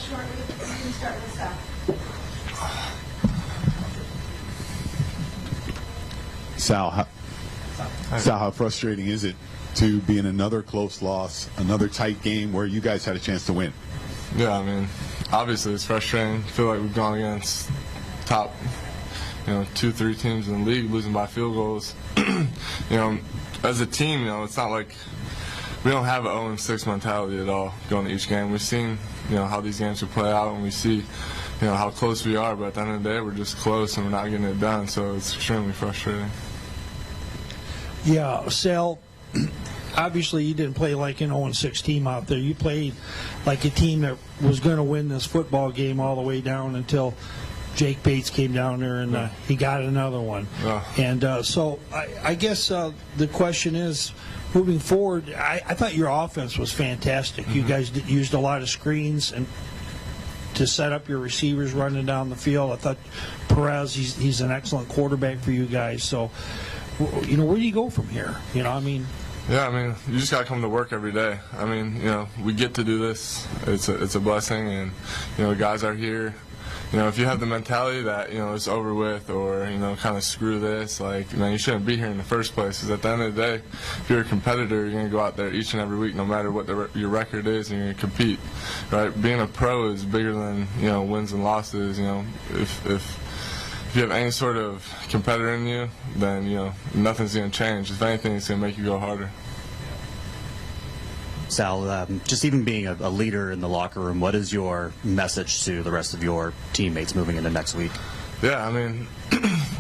shortly. You can start with Sal. Sal, how frustrating is it to be in another close loss, another tight game where you guys had a chance to win? Yeah, I mean, obviously it's frustrating. I feel like we've gone against top, 2-3 teams in the league, losing by field goals. As a team, it's not like we don't have an 0-6 mentality at all going to each game. We've seen, how these games will play out, and we see, how close we are. But at the end of the day, we're just close, and we're not getting it done. So it's extremely frustrating. Yeah, Sal, obviously you didn't play like an 0-6 team out there. You played like a team that was going to win this football game all the way down until Jake Bates came down there and he got another one. And so I guess the question is, moving forward, I thought your offense was fantastic. You guys used a lot of screens and to set up your receivers running down the field. I thought Perez, he's an excellent quarterback for you guys. So, where do you go from here? Yeah, I mean, you just got to come to work every day. I mean, we get to do this. It's a blessing, and, the guys are here. If you have the mentality that, it's over with or, kind of screw this, like, man, you shouldn't be here in the first place. Because at the end of the day, if you're a competitor, you're going to go out there each and every week, no matter what your record is, and you're going to compete, right? Being a pro is bigger than, wins and losses. If you have any sort of competitor in you, then, nothing's going to change. If anything, it's going to make you go harder. Sal, just even being a leader in the locker room, what is your message to the rest of your teammates moving into next week? Yeah, I mean,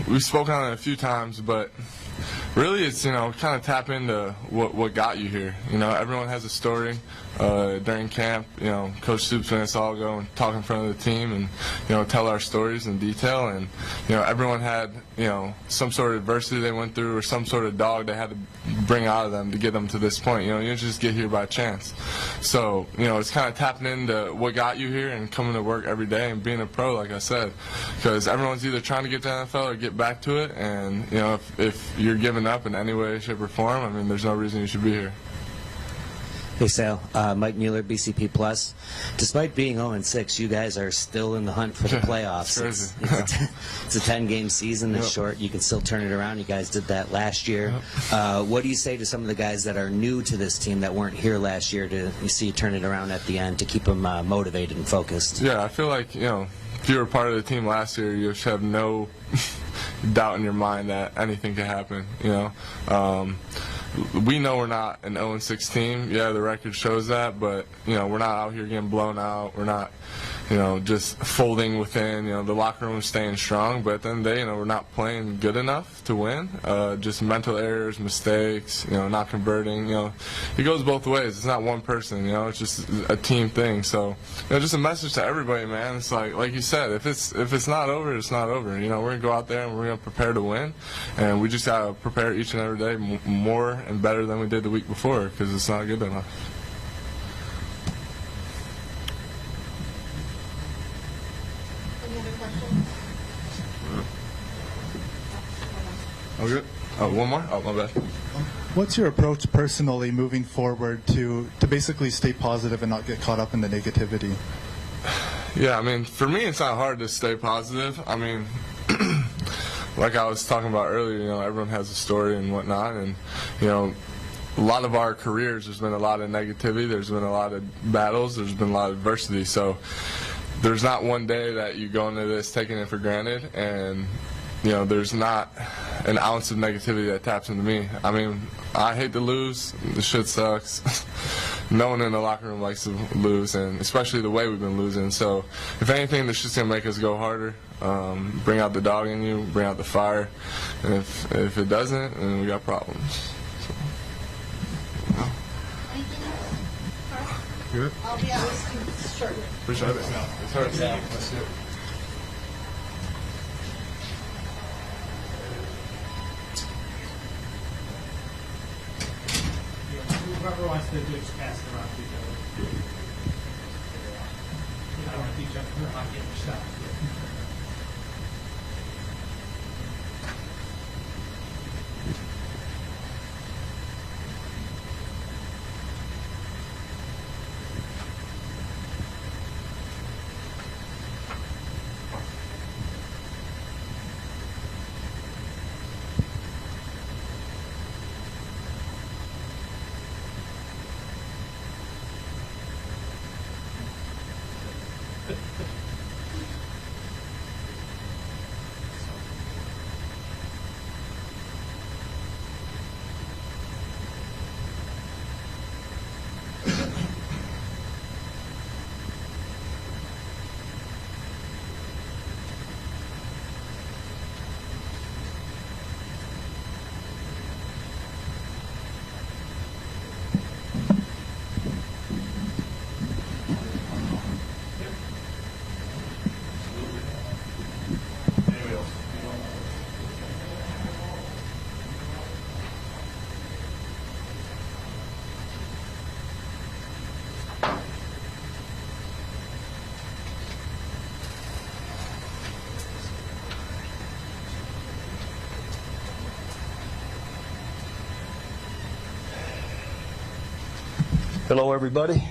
we've spoken on it a few times, but really it's, kind of tap into what got you here. Everyone has a story. During camp, Coach Stoops made us all go and talk in front of the team and, tell our stories in detail. And, everyone had, some sort of adversity they went through or some sort of dog they had to bring out of them to get them to this point. You don't just get here by chance. So, it's kind of tapping into what got you here and coming to work every day and being a pro, like I said. Because everyone's either trying to get to the NFL or get back to it. And, if you're giving up in any way, shape, or form, I mean, there's no reason you should be here. Hey, Sal. Mike Mueller, BCP Plus. Despite being 0-6, you guys are still in the hunt for the playoffs. It's a 10-game season. It's short. You can still turn it around. You guys did that last year. What do you say to some of the guys that are new to this team that weren't here last year to see you turn it around at the end to keep them motivated and focused? Yeah, I feel like, if you were part of the team last year, you should have no doubt in your mind that anything could happen, We know we're not an 0-6 team. Yeah, the record shows that, but, we're not out here getting blown out. We're not, just folding within. The locker room is staying strong, but at the end of the day, we're not playing good enough to win. Just mental errors, mistakes, not converting. It goes both ways. It's not one person, it's just a team thing. So, just a message to everybody, man. It's like you said, if it's not over, it's not over. We're going to go out there and we're going to prepare to win, and we just got to prepare each and every day more and better than we did the week before because it's not good enough. Any other questions? Oh, good. Oh, one more? Oh, my bad. What's your approach personally moving forward to basically stay positive and not get caught up in the negativity? Yeah, I mean, for me, it's not hard to stay positive. I mean, like I was talking about earlier, everyone has a story and whatnot, and, a lot of our careers, there's been a lot of negativity, there's been a lot of battles, there's been a lot of adversity, so there's not one day that you go into this taking it for granted, and, there's not an ounce of negativity that taps into me. I mean, I hate to lose, the shit sucks. No one in the locker room likes to lose, and especially the way we've been losing. So, if anything, this just gonna make us go harder, bring out the dog in you, bring out the fire. And if it doesn't, then we got problems. So, Anything else? Carl? Good. I'll be out with you shortly. Appreciate it. It's hard. Let's do it. Whoever wants to do just pass it around to each other. I don't want to each other. We're not getting shot. Hello, everybody.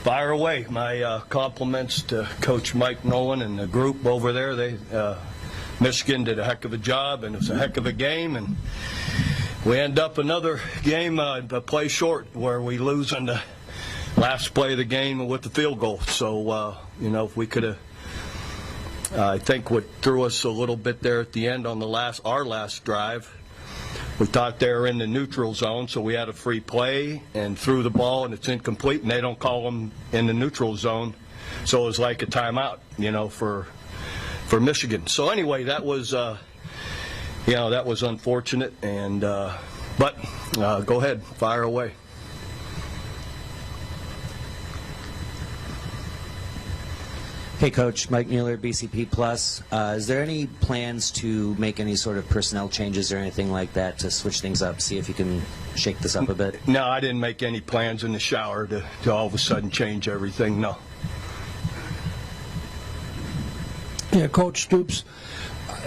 Fire away. My compliments to Coach Mike Nolan and the group over there. Michigan did a heck of a job, and it was a heck of a game. And we end up another game, a play short, where we lose on the last play of the game with the field goal. So, if we could have, I think what threw us a little bit there at the end on our last drive. We thought they were in the neutral zone, so we had a free play and threw the ball, and it's incomplete, and they don't call them in the neutral zone. So it was like a timeout, for Michigan. So anyway, that was, that was unfortunate, and but go ahead, fire away. Hey, Coach. Mike Mueller, BCP Plus. Is there any plans to make any sort of personnel changes or anything like that to switch things up, see if you can shake this up a bit? No, I didn't make any plans in the shower to all of a sudden change everything, no. Yeah, Coach Stoops,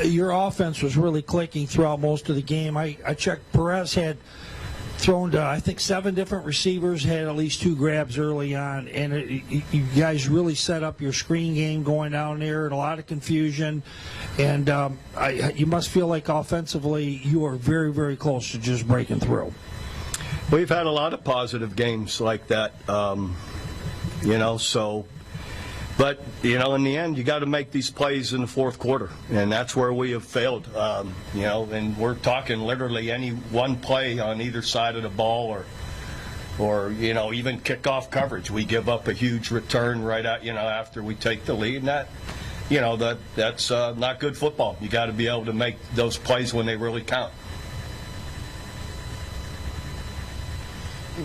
your offense was really clicking throughout most of the game. I checked. Perez had thrown to, I think, 7 different receivers, had at least 2 grabs early on, and you guys really set up your screen game going down there, and a lot of confusion. And you must feel like offensively you are very, very close to just breaking through. We've had a lot of positive games like that, But, in the end, you got to make these plays in the fourth quarter, and that's where we have failed. And we're talking literally any one play on either side of the ball or even kickoff coverage. We give up a huge return right out, after we take the lead, and that's not good football. You got to be able to make those plays when they really count.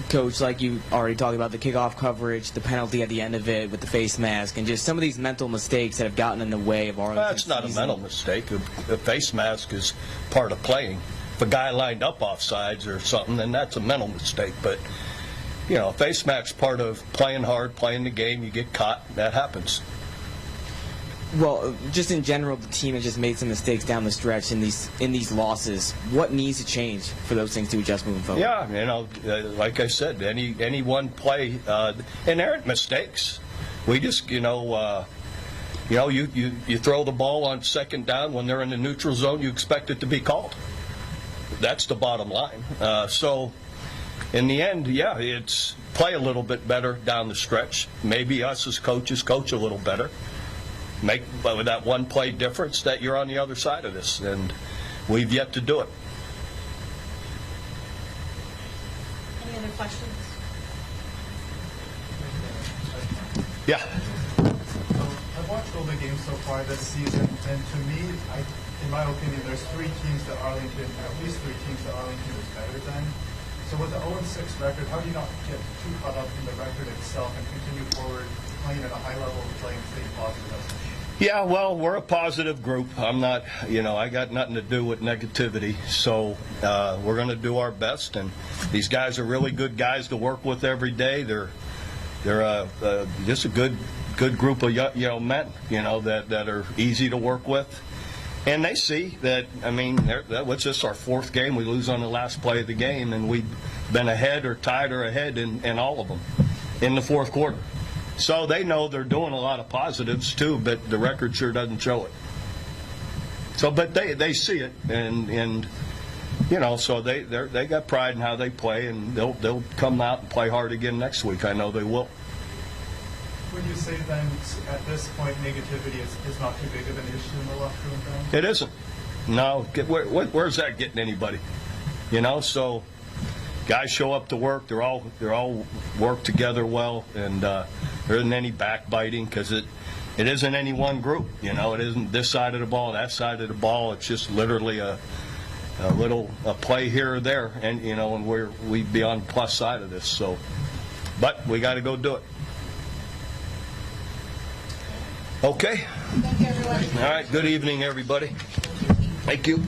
Coach, like you already talked about, the kickoff coverage, the penalty at the end of it with the face mask, and just some of these mental mistakes that have gotten in the way of Arlington. That's not a mental mistake. A face mask is part of playing. If a guy lined up offsides or something, then that's a mental mistake. But, a face mask's part of playing hard, playing the game. You get caught, that happens. Well, just in general, the team has just made some mistakes down the stretch in these losses. What needs to change for those things to adjust moving forward? Yeah, like I said, any one play, inherent mistakes. We just, you throw the ball on second down when they're in the neutral zone, you expect it to be called. That's the bottom line. So, in the end, it's play a little bit better down the stretch. Maybe us as coaches coach a little better. Make with that one play difference that you're on the other side of this, and we've yet to do it. Any other questions? Yeah. I've watched all the games so far this season, and to me, in my opinion, there's 3 teams that Arlington, at least 3 teams that Arlington is better than. So with the 0-6 record, how do you not get too caught up in the record itself and continue forward, playing at a high level, playing stay positive? Yeah, well, we're a positive group. I'm not, I got nothing to do with negativity. So we're going to do our best, and these guys are really good guys to work with every day. They're just a good group of men, that are easy to work with. And they see that, what's this, our 4th game? We lose on the last play of the game, and we've been ahead or tied or ahead in all of them in the fourth quarter. So they know they're doing a lot of positives too, but the record sure doesn't show it. So, but they see it, and so they got pride in how they play, and they'll come out and play hard again next week. I know they will. Would you say then, at this point, negativity is not too big of an issue in the locker room then? It isn't. No. Where's that getting anybody? So guys show up to work. They're all work together well, and there isn't any backbiting because it isn't any one group. It isn't this side of the ball, that side of the ball. It's just literally a play here or there, and and we'd be on the plus side of this. So, but we got to go do it. Okay. Thank you, everyone. All right. Good evening, everybody. Thank you.